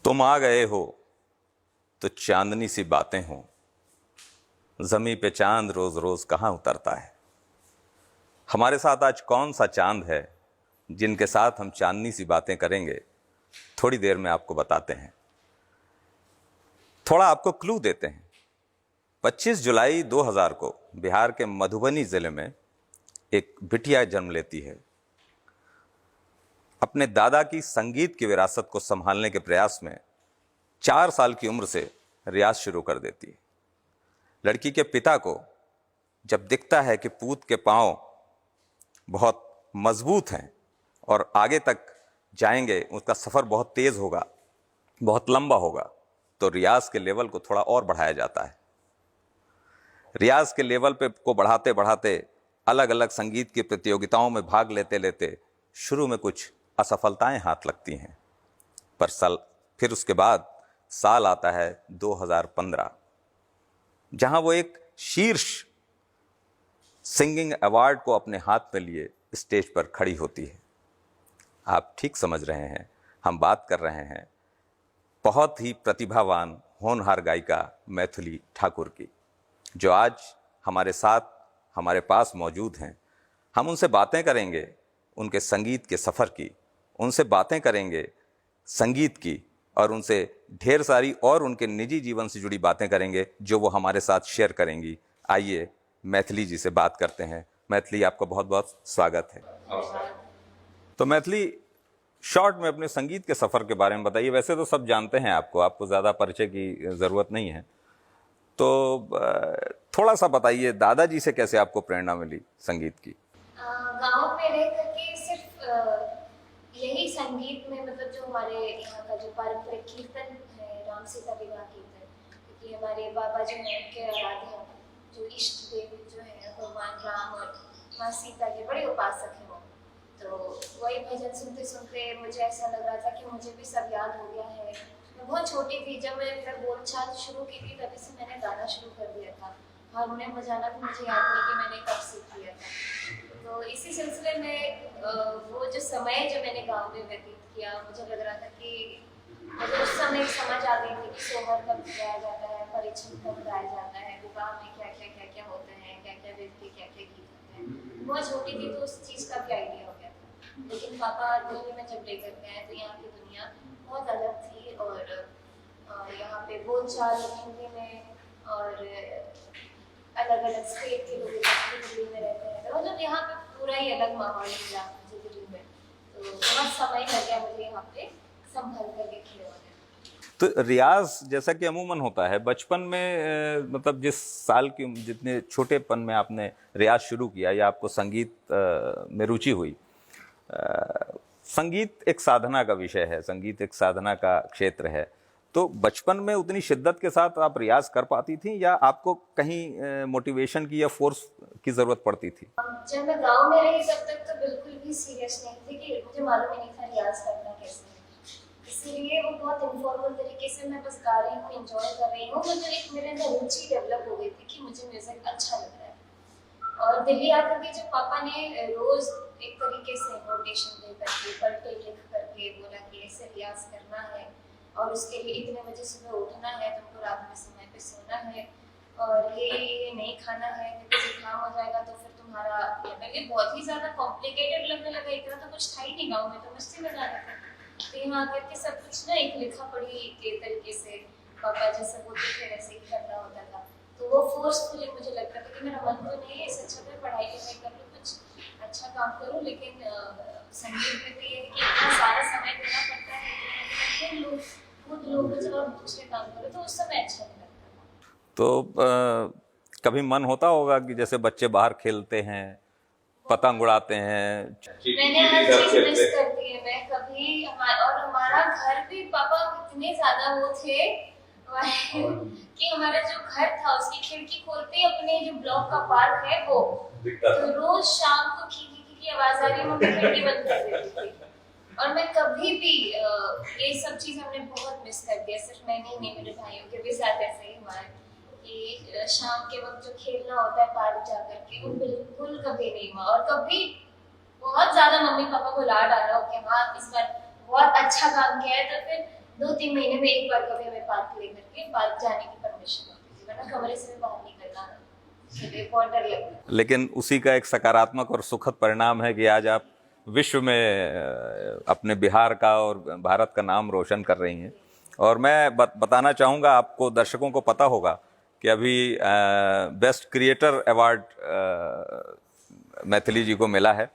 तुम आ गए हो तो चांदनी सी बातें हों। जमी पे चांद रोज रोज कहाँ उतरता है। हमारे साथ आज कौन सा चांद है जिनके साथ हम चांदनी सी बातें करेंगे, थोड़ी देर में आपको बताते हैं। थोड़ा आपको क्लू देते हैं। 25 जुलाई 2000 को बिहार के मधुबनी जिले में एक बिटिया जन्म लेती है। अपने दादा की संगीत की विरासत को संभालने के प्रयास में 4 साल की उम्र से रियाज शुरू कर देती है। लड़की के पिता को जब दिखता है कि पूत के पांव बहुत मजबूत हैं और आगे तक जाएंगे, उसका सफ़र बहुत तेज़ होगा, बहुत लंबा होगा, तो रियाज के लेवल को थोड़ा और बढ़ाया जाता है। रियाज के लेवल पे को बढ़ाते बढ़ाते अलग अलग संगीत की प्रतियोगिताओं में भाग लेते लेते शुरू में कुछ असफलताएं हाथ लगती हैं, पर फिर उसके बाद साल आता है 2015, जहां वो एक शीर्ष सिंगिंग अवार्ड को अपने हाथ में लिए स्टेज पर खड़ी होती है। आप ठीक समझ रहे हैं, हम बात कर रहे हैं बहुत ही प्रतिभावान होनहार गायिका मैथिली ठाकुर की, जो आज हमारे साथ हमारे पास मौजूद हैं। हम उनसे बातें करेंगे उनके संगीत के सफ़र की, उनसे बातें करेंगे संगीत की, और उनसे ढेर सारी और उनके निजी जीवन से जुड़ी बातें करेंगे जो वो हमारे साथ शेयर करेंगी। आइए मैथिली जी से बात करते हैं। मैथिली, आपका बहुत बहुत स्वागत है। तो मैथिली, शॉर्ट में अपने संगीत के सफ़र के बारे में बताइए। वैसे तो सब जानते हैं आपको ज़्यादा परिचय की ज़रूरत नहीं है, तो थोड़ा सा बताइए दादाजी से कैसे आपको प्रेरणा मिली संगीत की। गांव में रह करके सिर्फ यही संगीत में, मतलब जो हमारे यहाँ का जो पारंपरिक कीर्तन है, राम सीता विवाह कीर्तन, क्योंकि हमारे बाबा जो हैं उनके आराध्य जो इष्ट देव जो है भगवान राम और माँ सीता के बड़े उपासक हैं वो। तो वही भजन सुनते सुनते मुझे ऐसा लग रहा था कि मुझे भी सब याद हो गया है। मैं बहुत छोटी थी जब मैंने बोलचाल शुरू की थी, तभी से मैंने गाना शुरू कर दिया था। हारमोनियम बजाना भी मुझे याद नहीं कि मैंने कब सीख लिया था। तो इसी सिलसिले में वो जो समय जो मैंने गाँव में व्यतीत किया, मुझे लग रहा था कि मुझे उस समय समझ आ गई थी कि सोहर कब गाया जाता है, परिछन कब गाया जाता है, विवाह में क्या क्या होते हैं, क्या क्या व्यक्ति क्या क्या गीत होते हैं। बहुत छोटी थी तो उस चीज़ का भी आइडिया हो गया था। लेकिन पापा दिल्ली में जब लेकर के आए तो यहाँ की दुनिया बहुत अलग थी, और यहाँ पे बोलचाल हिंदी में, और अलग अलग स्टेट के लोग दिल्ली में रहते हैं, तो मतलब यहाँ पे पूरा ही अलग माहौल मिला मुझे दिल्ली में। तो बहुत समय लग गया मुझे यहाँ पे संभल करके खड़े होने। तो रियाज जैसा कि अमूमन होता है बचपन में, मतलब जिस साल की जितने छोटेपन में आपने रियाज शुरू किया या आपको संगीत में रुचि हुई, संगीत एक साधना का विषय है, संगीत एक साधना का क्षेत्र है, तो बचपन में उतनी शिद्दत के साथ आप रियाज कर पाती थी या आपको कहीं मोटिवेशन की या फोर्स की ज़रूरत पड़ती थी? जब मैं गांव में रही तब तक तो बिल्कुल भी सीरियस नहीं थी, कि मुझे मालूम ही नहीं था रियाज करना कैसे है। इसीलिए वो बहुत इनफॉर्मल तरीके से मैं बस गा रही हूँ, एंजॉय कर रही हूँ। मुझे एक मेरे अंदर रुचि डेवलप हो गई थी कि मुझे म्यूजिक अच्छा लग रहा है। और दिल्ली आकर के जब पापा ने रोज एक तरीके से नोटेशन दे करके, पलटे लिख करके बोला कि ऐसे रियाज करना है और उसके लिए इतने बजे सुबह उठना है, तुमको रात में समय पे सोना है, और ये नहीं खाना है, क्योंकि जुकाम हो जाएगा तो फिर तुम्हारा, ये बहुत ही ज्यादा कॉम्प्लिकेटेड लगने लगा। इतना तो कुछ था ही नहीं गाँव में, तो मस्ती में जाना था। तो यहाँ आकर के सब कुछ ना एक लिखा पढ़ी के तरीके से पापा जैसे बोलते थे वैसे ही करना होता था। तो वो फोर्सफुली मुझे लगता था कि मेरा मन तो नहीं है, इससे अच्छा मैं पढ़ाई लिखाई कर लूँ, कुछ अच्छा काम करूँ, लेकिन संगीत में तो ये है कि इतना सारा समय देना पड़ता है, खुद लोग जब आप दूसरे काम करो तो उस समय अच्छा नहीं लगता। तो कभी मन होता होगा कि जैसे बच्चे बाहर खेलते हैं, पतंग उड़ाते हैं, मैंने हर चीज मिस कर दी है। मैं कभी और हमारा घर भी, पापा इतने ज्यादा वो थे कि हमारा जो घर था उसकी खिड़की खोलते ही अपने जो ब्लॉक का पार्क है वो, तो रोज शाम को की आवाज आ रही है, मम्मी खिड़की बंद कर देती थी। और मैं कभी भी ये सब चीज हमने बहुत मिस कर दिया। सिर्फ मैंने ही नहीं, मेरे भाइयों के भी साथ ऐसे ही हुआ है कि शाम के वक्त जो खेलना होता है पार्क जाकर के, वो बिल्कुल कभी नहीं हुआ। और कभी बहुत ज्यादा मम्मी पापा को लाड आ रहा हो कि हाँ इस बार बहुत अच्छा काम किया है, तो फिर 2-3 महीने में एक बार कभी हमें पार्क लेकर के पार्क जाने की परमिशन होती थी, वरना कमरे से भी बाहर निकलना मुझे बहुत डर लगता था। लेकिन उसी का एक सकारात्मक और सुखद परिणाम है कि आज आप विश्व में अपने बिहार का और भारत का नाम रोशन कर रही हैं। और मैं बताना चाहूँगा, आपको दर्शकों को पता होगा कि अभी बेस्ट क्रिएटर अवार्ड मैथिली जी को मिला है,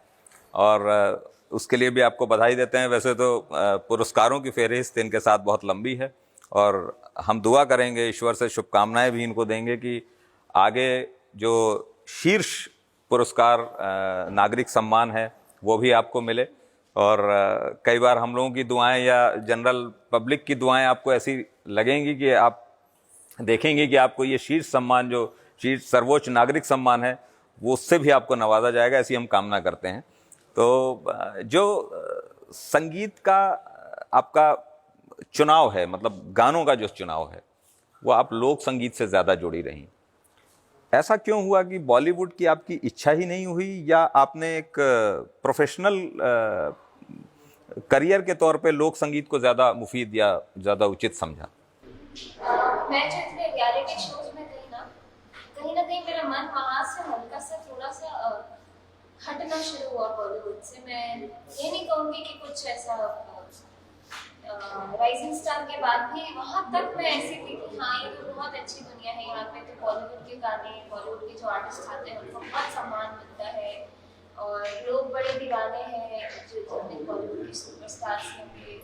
और उसके लिए भी आपको बधाई देते हैं। वैसे तो पुरस्कारों की फहरिस्त इनके साथ बहुत लंबी है, और हम दुआ करेंगे, ईश्वर से शुभकामनाएं भी इनको देंगे कि आगे जो शीर्ष पुरस्कार नागरिक सम्मान है वो भी आपको मिले। और कई बार हम लोगों की दुआएं या जनरल पब्लिक की दुआएं आपको ऐसी लगेंगी कि आप देखेंगे कि आपको ये शीर्ष सम्मान, जो शीर्ष सर्वोच्च नागरिक सम्मान है, वो उससे भी आपको नवाजा जाएगा, ऐसी हम कामना करते हैं। तो जो संगीत का आपका चुनाव है, मतलब गानों का जो चुनाव है, वो आप लोक संगीत से ज़्यादा जुड़ी रही। ऐसा क्यों हुआ कि बॉलीवुड की आपकी इच्छा ही नहीं हुई, या आपने एक प्रोफेशनल करियर के तौर पे लोक संगीत को ज़्यादा मुफीद या ज़्यादा उचित समझा? मैं जो इतने रियलिटी शोज में गई ना, कहीं ना कहीं मेरा मन वहाँ से हल्का सा थोड़ा सा हटना शुरू हुआ बॉलीवुड से। मैं ये नहीं कहूँगी कि कुछ ऐसा राइजिंग स्टार के बाद भी वहाँ तक मैं ऐसी थी कि हाँ ये तो बहुत अच्छी दुनिया है, यहाँ पे तो बॉलीवुड के गाने, बॉलीवुड के जो आर्टिस्ट आते हैं उनको बहुत सम्मान मिलता है और लोग बड़े दीवाने हैं जो बॉलीवुड के सुपरस्टार्स होंगे।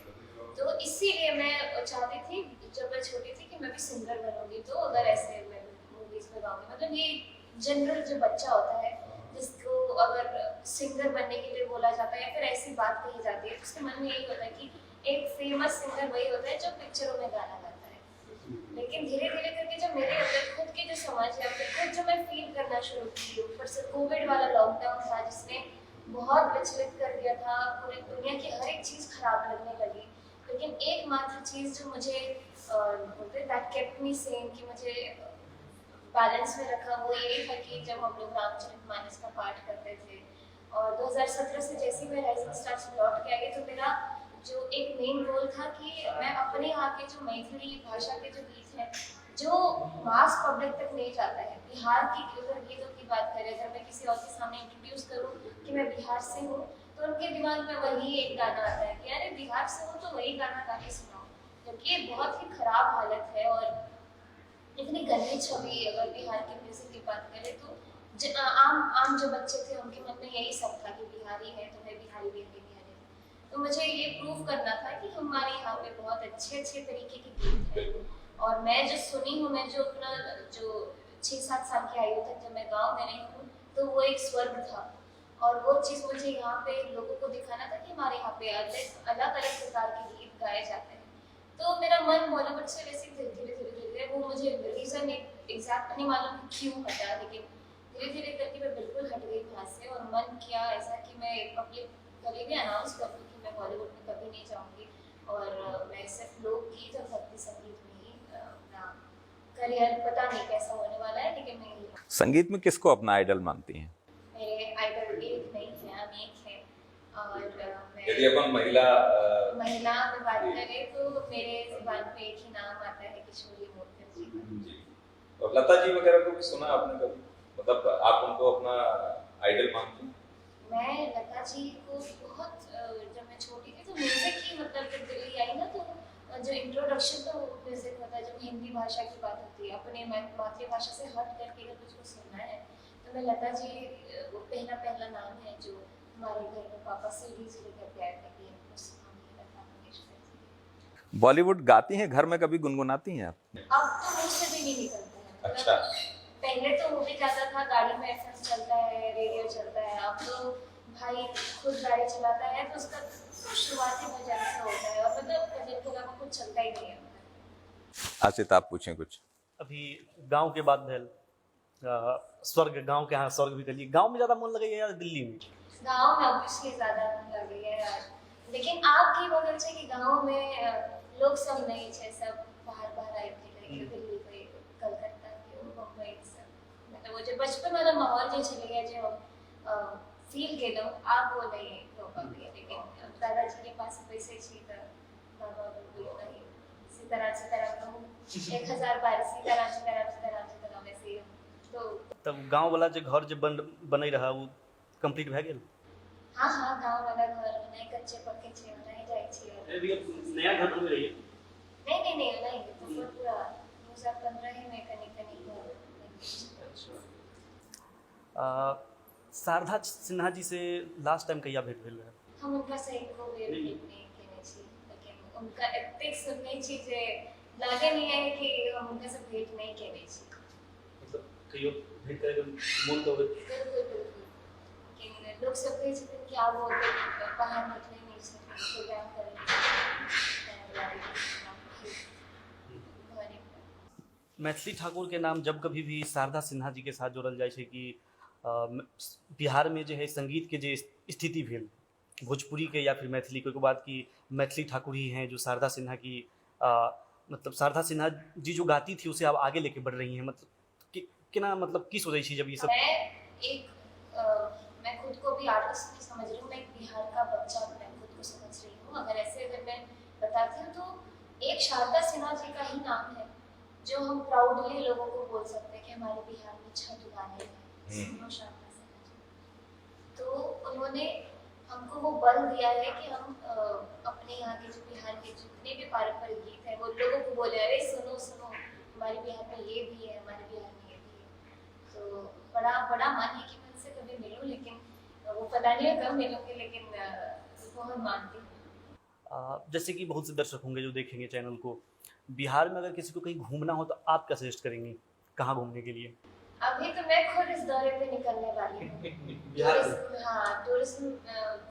तो इसीलिए मैं चाहती थी जब मैं छोटी थी कि मैं भी सिंगर बनूंगी, तो अगर ऐसे मैं मूवीज में गाऊंगी, मतलब ये जनरल जो बच्चा होता है जिसको अगर सिंगर बनने के लिए बोला जाता है या फिर ऐसी बात कही जाती है, तो उसके मन में यही होता है कि एक फेमस सिंगर वही होता है जो पिक्चरों में गाना गाता है। लेकिन धीरे धीरे करके जब मेरे अंदर खुद की जो समझ है, फिर खुद जो मैं फील करना शुरू की, ऊपर से कोविड वाला लॉकडाउन था जिसने बहुत विचलित कर दिया था, पूरी दुनिया की हर एक चीज़ खराब लगने लगी। लेकिन एकमात्र चीज़ जो मुझे बोलते दैट केप्ट मी सेन, कि मुझे बैलेंस में रखा, वो यही था कि जब हम लोग रामचरितमानस का पाठ करते थे और 2017 से जैसे मैं राइजिंग स्टार से लौट के आई, तो मेरा जो एक मेन गोल था कि मैं अपने यहाँ के जो मैथिली भाषा के जो गीत हैं जो मास पब्लिक तक नहीं जाता है, बिहार की अगर गीतों की बात करें, अगर मैं किसी और के सामने इंट्रोड्यूस करूँ कि मैं बिहार से हूँ, तो उनके दिमाग में वही एक गाना आता है कि अरे बिहार से हो तो वही गाना गा के सुनाओ, क्योंकि ये बहुत ही खराब हालत है। और इतनी गंदी छवि अगर बिहार के म्यूजिक की बात करें तो आम जो बच्चे थे उनके मन में यही सब था कि बिहारी है तो मैं बिहारी बिहारी बिहारी। तो मुझे ये प्रूव करना था कि हमारे यहाँ पे बहुत अच्छे अच्छे तरीके के गीत हैं, और मैं जो सुनी हूँ, मैं जो अपना जो 6-7 साल की आयु तक जब मैं गाँव में रही हूँ, तो वो एक स्वर्ग था, और वो चीज़ मुझे यहाँ पे लोगों को दिखाना था कि हमारे यहाँ पे अलग अलग प्रकार के गीत गाए जाते हैं। तो मेरा मन बॉलीवुड से वैसे धीरे धीरे धीरे वो मुझे रीजन एग्जैक्ट नहीं मालूम क्यों हटा, लेकिन धीरे धीरे करके मैं बिल्कुल हट गई वहाँ से, और मन किया ऐसा कि मैं पब्लिक कभी भी अनाउंस कर दूँ कि मैं बॉलीवुड में कभी नहीं जाऊँगी, और मैं सिर्फ लोकगीत और भक्ति संगीत में ही अपना करियर, पता नहीं कैसा होने वाला है, लेकिन मैं यही। संगीत में किसको अपना आइडल मानती हैं? मेरे आइडल एक नहीं है, अनेक है। और यदि अपन महिला में बात करें तो मेरे जुबान पे एक ही नाम आता है, किशोरी मोदकर जी। और लता जी वगैरह को भी सुना आपने कभी? मतलब आप उनको अपना आइडल मानती हैं? मैं लता जी को बहुत जब मैं छोटी थी तो म्यूजिक ही, मतलब जब दिल्ली आई ना, तो जो इंट्रोडक्शन था वो म्यूजिक होता है, जब हिंदी भाषा की बात होती है, अपने मातृभाषा से हट करके अगर कुछ को सुनना है तो मैं लता जी, वो पहला नाम है जो हमारे घर में पापा सीडीज लेकर के आए थे कि लता मंगेशकर जी। बॉलीवुड गाती हैं घर में, कभी गुनगुनाती हैं आप? अब तो मुझसे भी नहीं निकलते हैं। अच्छा। पहले तो वो भी जाता था, गाड़ी में एफएम चलता है, रेडियो चलता है, अब तो भाई खुद गाड़ी चलाता है तो उसका शुरुआती भजन से होता है, और मतलब भजन के अलावा कुछ चलता ही नहीं है। आसित, आप पूछें कुछ। अभी गांव के बाद भेल स्वर्ग, गांव के यहाँ स्वर्ग भी करिए। गांव में ज्यादा मन लगेगा या दिल्ली में? गांव में ऑब्वियसली ज्यादा मन लगे है यार, लेकिन आपकी बगल से कि गांव में लोग सब नहीं है, सब बाहर आए थे, दिल्ली के, कलकत्ता के, मुंबई सब, मतलब वो जो बचपन वाला माहौल जो चले गया, जो फील के लो आप वो नहीं हो पाते। लेकिन दादाजी के पास पैसे थी तो बाबा बिल्कुल नहीं तरह कहूँ 1000 बार इसी तरह वैसे ही हम। तो तब गांव वाला जो घर जो बन रहा वो कंप्लीट भए गेल। हाँ गाँव वाला घर नहीं कच्चे पक्के छे नहीं जाए छे और अभी अब नया घर बन रही है। नहीं तो पूरा 2015 में कनी शारदा सिन्हा जी से लास्ट टाइम कहिया भेंट भेल रहे? हम उनका से एको बेर भेंट नहीं केने छी, लेकिन उनका एतेक सुनने छी जे लागे नहीं है कि हम उनका से भेंट नहीं केने छी। मतलब कहियो भेंट करे के मन तो बिल्कुल लेकिन लोग सब कहे छथिन कि आब वो बाहर निकले नहीं छथिन प्रोग्राम करे मैथिली ठाकुर के नाम जब कभी भी शारदा सिन्हा जी के साथ जोड़ल जाए छै कि बिहार में जो है संगीत के जो स्थिति भेल भोजपुरी के या फिर मैथिली के बाद की मैथिली ठाकुर ही हैं जो शारदा सिन्हा की मतलब शारदा सिन्हा जी जो गाती थी उसे आप आगे लेके बढ़ रही हैं, मतलब किना मतलब की सोच रही जब ये सब? मैं खुद को भी आर्टिस्ट नहीं समझ रही हूँ, मैं एक बिहार का बच्चा मैं खुद को समझ रही हूँ। अगर मैं बताती हूँ तो एक शारदा सिन्हा जी का ही नाम है जो हम प्राउडली लोगों को बोल सकते हैं कि हमारे बिहार में 6 दुकानें हैं शारदा सिन्हा जी। तो उन्होंने हमको वो बल दिया है कि हम अपने यहाँ के जो बिहार के जितने भी पारंपरिक गीत हैं वो लोगों को बोले अरे सुनो हमारे बिहार में ये भी है, हमारे बिहार में ये भी है। तो बड़ा मन है कि मैं उनसे कभी मिलूं, लेकिन वो पता नहीं है कब मिलूंगी, लेकिन बहुत मानती हूँ। जैसे कि बहुत से दर्शक होंगे जो देखेंगे चैनल को, बिहार में अगर किसी को कहीं घूमना हो तो आप क्या सजेस्ट करेंगी कहाँ घूमने के लिए? अभी तो मैं खुद इस दौरे पे निकलने वाली हूँ। हाँ, टूरिज्म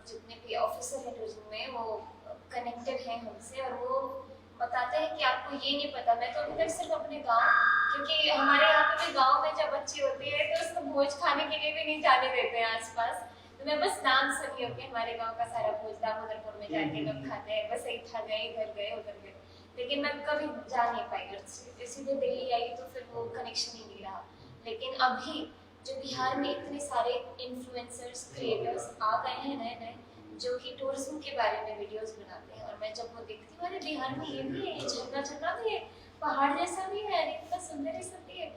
जितने भी ऑफिसर हैं टूरिज्म में वो कनेक्टेड हैं हमसे और वो बताते हैं कि आपको ये नहीं पता। मैं तो अभी तक सिर्फ अपने गांव, क्योंकि हमारे यहाँ पे भी गांव में जब बच्ची होती है तो उसको भोज खाने के लिए भी नहीं जाने देते हैं आसपास। तो मैं बस नाम सुनी होगी हमारे गांव का सारा भोज दामोदरपुर में जाके लोग खाते हैं, बस एक था गए इधर गए उधर गए, लेकिन मैं कभी जा नहीं पाई। और सीधे दिल्ली आई तो फिर वो कनेक्शन ही नहीं रहा। लेकिन अभी जो बिहार में इतने सारे इन्फ्लुएंसर्स क्रिएटर्स आ गए हैं नए जो कि टूरिज्म के बारे में वीडियोस बनाते हैं, और मैं जब वो देखती हूँ अरे बिहार में ये भी है, ये झरना भी है, पहाड़ जैसा भी है, इतना सुंदर ये सब भी है,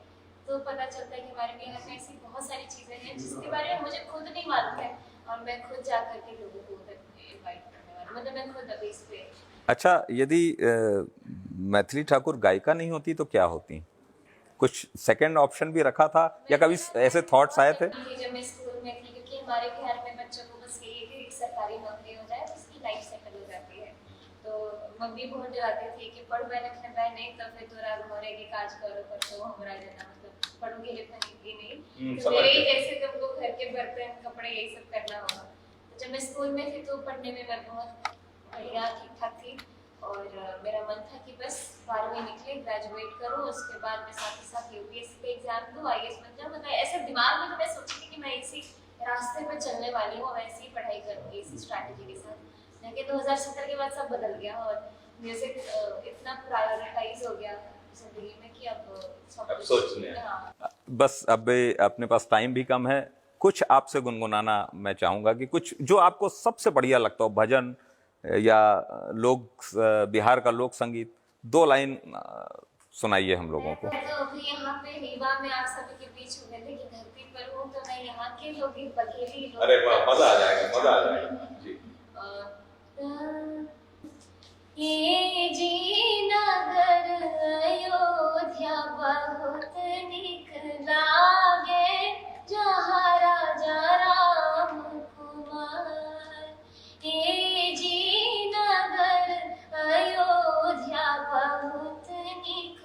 तो पता चलता है कि हमारे बिहार में ऐसी बहुत सारी चीज़ें हैं जिसके बारे में मुझे खुद नहीं मालूम है और मैं खुद जा करके लोगों को उधर इन्वाइट करने वाली, मतलब मैं खुद अभी इस पे। अच्छा, यदि मैथिली ठाकुर गायिका नहीं होती तो क्या होती? कुछ सेकंड ऑप्शन भी रखा था या कभी ऐसे थॉट्स आए थे? जब मैं स्कूल में थी, क्योंकि हमारे बिहार में बच्चों को बस यही कि सरकारी नौकरी हो जाए तो उसकी लाइफ सेटल हो जाती है। तो मम्मी बहुत डराती थी कि पढ़ बे नहीं तो फिर तोरा घरे के काज करो तो हमरा देना, मतलब पढ़ोगे लिखोगे नहीं तो मेरे ही जैसे तुमको घर के बर्तन कपड़े यही सब करना होगा। तो जब मैं स्कूल में थी तो पढ़ने में मैं बहुत बढ़िया ठीक ठाक थी और मेरा मन था कि बस 12वीं निकले, ग्रेजुएट करूँ, उसके बाद मैं साथ ही साथ यूपीएससी का एग्जाम दूँ, आईएएस बन जाऊँ। मतलब ऐसे दिमाग में तो मैं सोची थी कि मैं इसी रास्ते पर चलने वाली हूँ और ऐसी ही पढ़ाई करूँगी इसी स्ट्रैटेजी के साथ। लेकिन 2017 के बाद सब बदल गया और म्यूजिक इतना प्रायोरिटाइज हो गया जिंदगी में कि अब सब सोचने। हाँ। बस अब अपने पास टाइम भी कम है, कुछ आपसे गुनगुनाना मैं चाहूँगा कि कुछ जो आपको सबसे बढ़िया लगता हो, भजन या लोग बिहार का लोक संगीत, 2 लाइन सुनाइए हम लोगों को। मैं तो अभी यहाँ पे रीवा में आप सभी के बीच हुए थे कि धरती पर हूँ तो मैं यहाँ के लोकगीत बघेली लोग। अरे वाह, मजा आ जाएगा, मजा आ जाएगा जी। ये जी नगर अयोध्या बहुत निक लागे, जहाँ राजा राम कुमार। ये जी नगर अयोध्या बहुत निक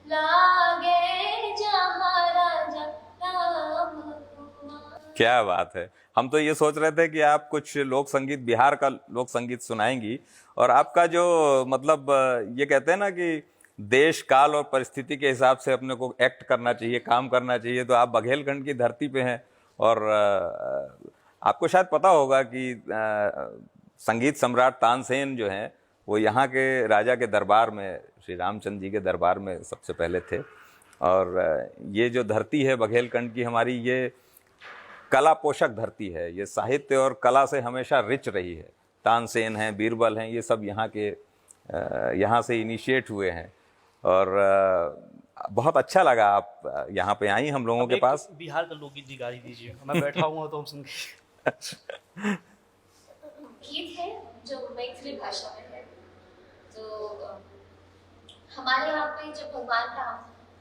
लागे, जहाँ राजा राम कुमार। क्या बात है। हम तो ये सोच रहे थे कि आप कुछ लोक संगीत, बिहार का लोक संगीत सुनाएंगी, और आपका जो मतलब ये कहते हैं ना कि देश काल और परिस्थिति के हिसाब से अपने को एक्ट करना चाहिए, काम करना चाहिए, तो आप बघेलखंड की धरती पे हैं। और आपको शायद पता होगा कि संगीत सम्राट तानसेन जो हैं वो यहाँ के राजा के दरबार में, श्री रामचंद्र जी के दरबार में सबसे पहले थे। और ये जो धरती है बघेलखंड की हमारी, ये कला पोषक धरती है, ये साहित्य और कला से हमेशा रिच रही है। तानसेन हैं, बीरबल हैं, ये सब यहाँ के यहाँ से इनिशिएट हुए हैं और बहुत अच्छा लगा आप यहाँ पे आई हम लोगों के एक पास। बिहार का लोकगीत जी गा ही दीजिए, मैं बैठा हुआ हूँ तो हम सुन के। गीत है जो मैथिली भाषा में है। तो हमारे यहाँ पे जब भगवान राम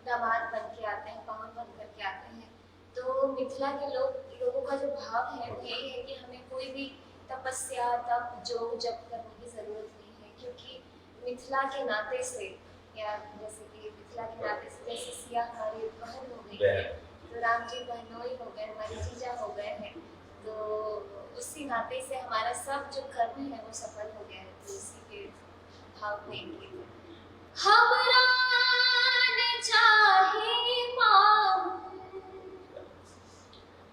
दामाद बन के आते हैं, पावन बन करके आते हैं, तो मिथिला के लोगों का जो भाव है वो यही है कि हमें कोई भी तपस्या तप जोग जप करने की जरूरत नहीं है, क्योंकि मिथिला के नाते से, या जैसे कि मिथिला के नाते से जैसे सिया हमारी बहन हो गई है, तो राम जी बहनोई हो गए, हमारी जीजा हो गए हैं, तो उसी नाते से हमारा सब जो कर्म है वो सफल हो गया है। तो इसी के भाव में गीत है। हमरा न चाहे पाऊं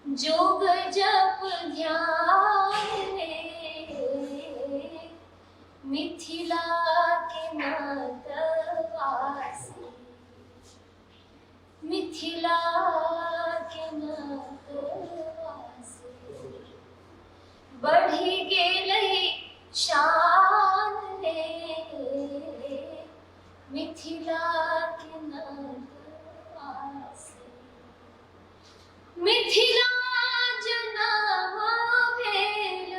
जोग जप ध्यान रे, मिथिला के नात वासी, मिथिला के नात वासी, बढ़ी गेलै शान रे, मिथिला के नात वासी, मिथिला जनम भेल,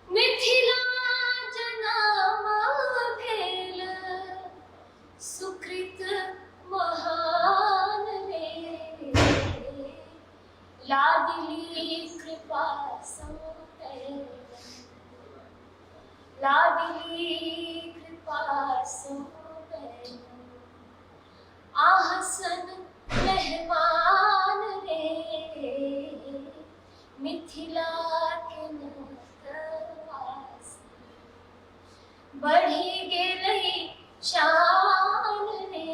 मिथिला जनम भेल, सुकृत महान रे, लाडली कृपा संतैन, लाडली कृपा संतैन, आहसन मेहमान रे, मिथिला के नात वासी, बढ़ी गेलै शान रे,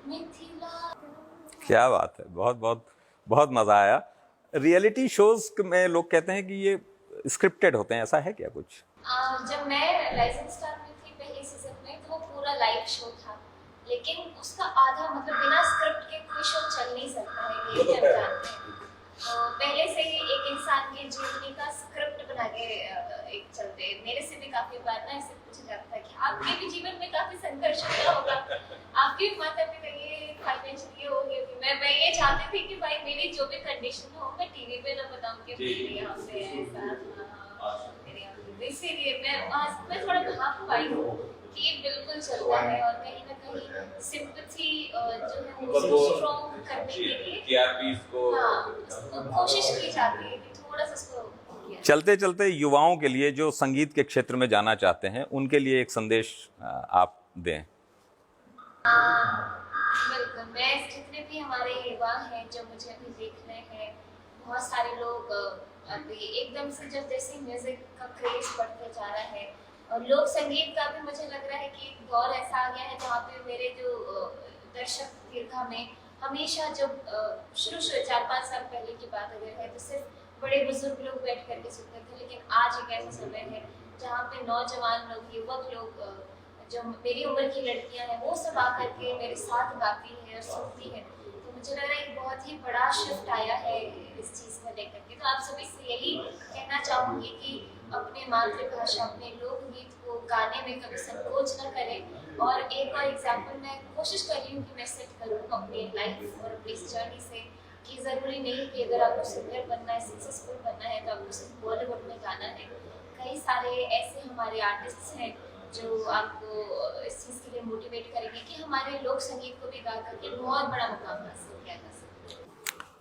मिथिला। क्या बात है, बहुत बहुत बहुत मज़ा आया। रियलिटी शोज में लोग कहते हैं कि ये स्क्रिप्टेड होते हैं, ऐसा है क्या कुछ? जब मैं राइजिंग स्टार में थी पहले सीजन में, तो वो पूरा लाइव शो था, लेकिन उसका आधा मतलब बिना स्क्रिप्ट के कोई शो चल नहीं सकता है, ये हम जानते हैं। तो पहले से ही एक इंसान की जीवनी का स्क्रिप्ट बना के एक चलते। मेरे से भी काफी बार ना ऐसे पूछा जाता है कि आपके भी जीवन में काफी संघर्ष हुआ होगा, आपके माता पिता ये फाइनेंशियली हो गए थे, मैं ये चाहती थी कि भाई मेरी जो भी कंडीशन हो मैं टीवी पे ना बताऊं कि मेरे यहाँ पे ऐसा, मेरे यहाँ पे, इसीलिए मैं थोड़ा भाग पाई हूँ कि ये बिल्कुल चलता है, और कहीं ना कहीं सिंपैथी जो है वो स्ट्रॉन्ग करने के लिए उसको कोशिश की जाती है कि थोड़ा सा इसको किया जाए। चलते चलते युवाओं के लिए जो संगीत के क्षेत्र में जाना चाहते हैं उनके लिए एक संदेश आप दें। बिल्कुल, मैं जितने भी हमारे युवा हैं जो मुझे अभी देख रहे हैं, बहुत सारे लोग अभी एकदम से जब जैसे म्यूजिक का क्रेज बढ़ते जा रहा है, और लोक संगीत का भी मुझे लग रहा है कि एक दौर ऐसा आ गया है जहाँ पे मेरे जो दर्शक दीर्घा में हमेशा जब शुरू 4-5 साल पहले की बात अगर है तो सिर्फ बड़े बुजुर्ग लोग बैठ करके सुनते थे, लेकिन आज एक ऐसा समय है जहाँ पे नौजवान लोग, युवक लोग, जो मेरी उम्र की लड़कियां हैं, वो सब आकर के मेरे साथ गाती हैं और सुनती हैं। तो मुझे लग रहा है एक बहुत ही बड़ा शिफ्ट आया है इस चीज़ को लेकर के। तो आप सभी से यही कहना चाहूँगी कि अपने मातृभाषा, अपने लोकगीत को गाने में कभी संकोच न करें। और एक और एग्जाम्पल मैं कोशिश कर रही हूँ कि मैं सेट करूँ अपनी लाइफ और अपनी इस जर्नी से, कि ज़रूरी नहीं कि अगर आपको सिंगर बनना है, सक्सेसफुल बनना है, तो आपको सिर्फ बॉलीवुड में गाना है। कई सारे ऐसे हमारे आर्टिस्ट्स हैं जो आपको इस चीज़ के लिए मोटिवेट करेंगे कि हमारे लोक संगीत को भी गा करके बहुत बड़ा मुकाम हासिल किया जा सकता है।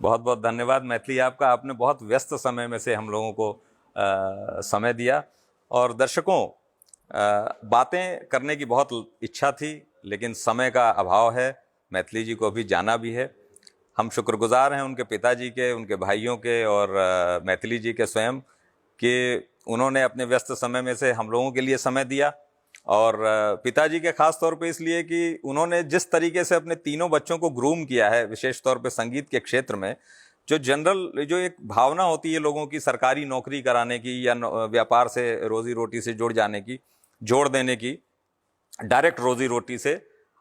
बहुत बहुत धन्यवाद मैथिली आपका, आपने बहुत व्यस्त समय में से हम लोगों को समय दिया। और दर्शकों, बातें करने की बहुत इच्छा थी, लेकिन समय का अभाव है। मैथिली जी को अभी जाना भी है। हम शुक्रगुजार हैं उनके पिताजी के, उनके भाइयों के और मैथिली जी के स्वयं, कि उन्होंने अपने व्यस्त समय में से हम लोगों के लिए समय दिया। और पिताजी के खास तौर पे इसलिए कि उन्होंने जिस तरीके से अपने तीनों बच्चों को ग्रूम किया है, विशेष तौर पे संगीत के क्षेत्र में, जो एक भावना होती है लोगों की सरकारी नौकरी कराने की या व्यापार से रोजी रोटी से जुड़ जाने की, जोड़ देने की, डायरेक्ट रोजी रोटी से,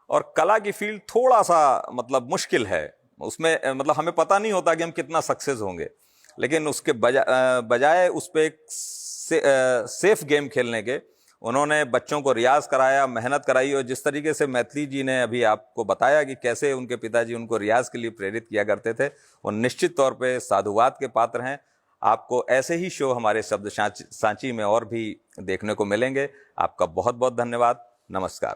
और कला की फील्ड थोड़ा सा मतलब मुश्किल है उसमें, मतलब हमें पता नहीं होता कि हम कितना सक्सेस होंगे, लेकिन उसके बजाय उस पर एक सेफ गेम खेलने के उन्होंने बच्चों को रियाज कराया, मेहनत कराई, और जिस तरीके से मैथिली जी ने अभी आपको बताया कि कैसे उनके पिताजी उनको रियाज के लिए प्रेरित किया करते थे, वो निश्चित तौर पे साधुवाद के पात्र हैं। आपको ऐसे ही शो हमारे शब्द सांची में और भी देखने को मिलेंगे। आपका बहुत बहुत धन्यवाद। नमस्कार।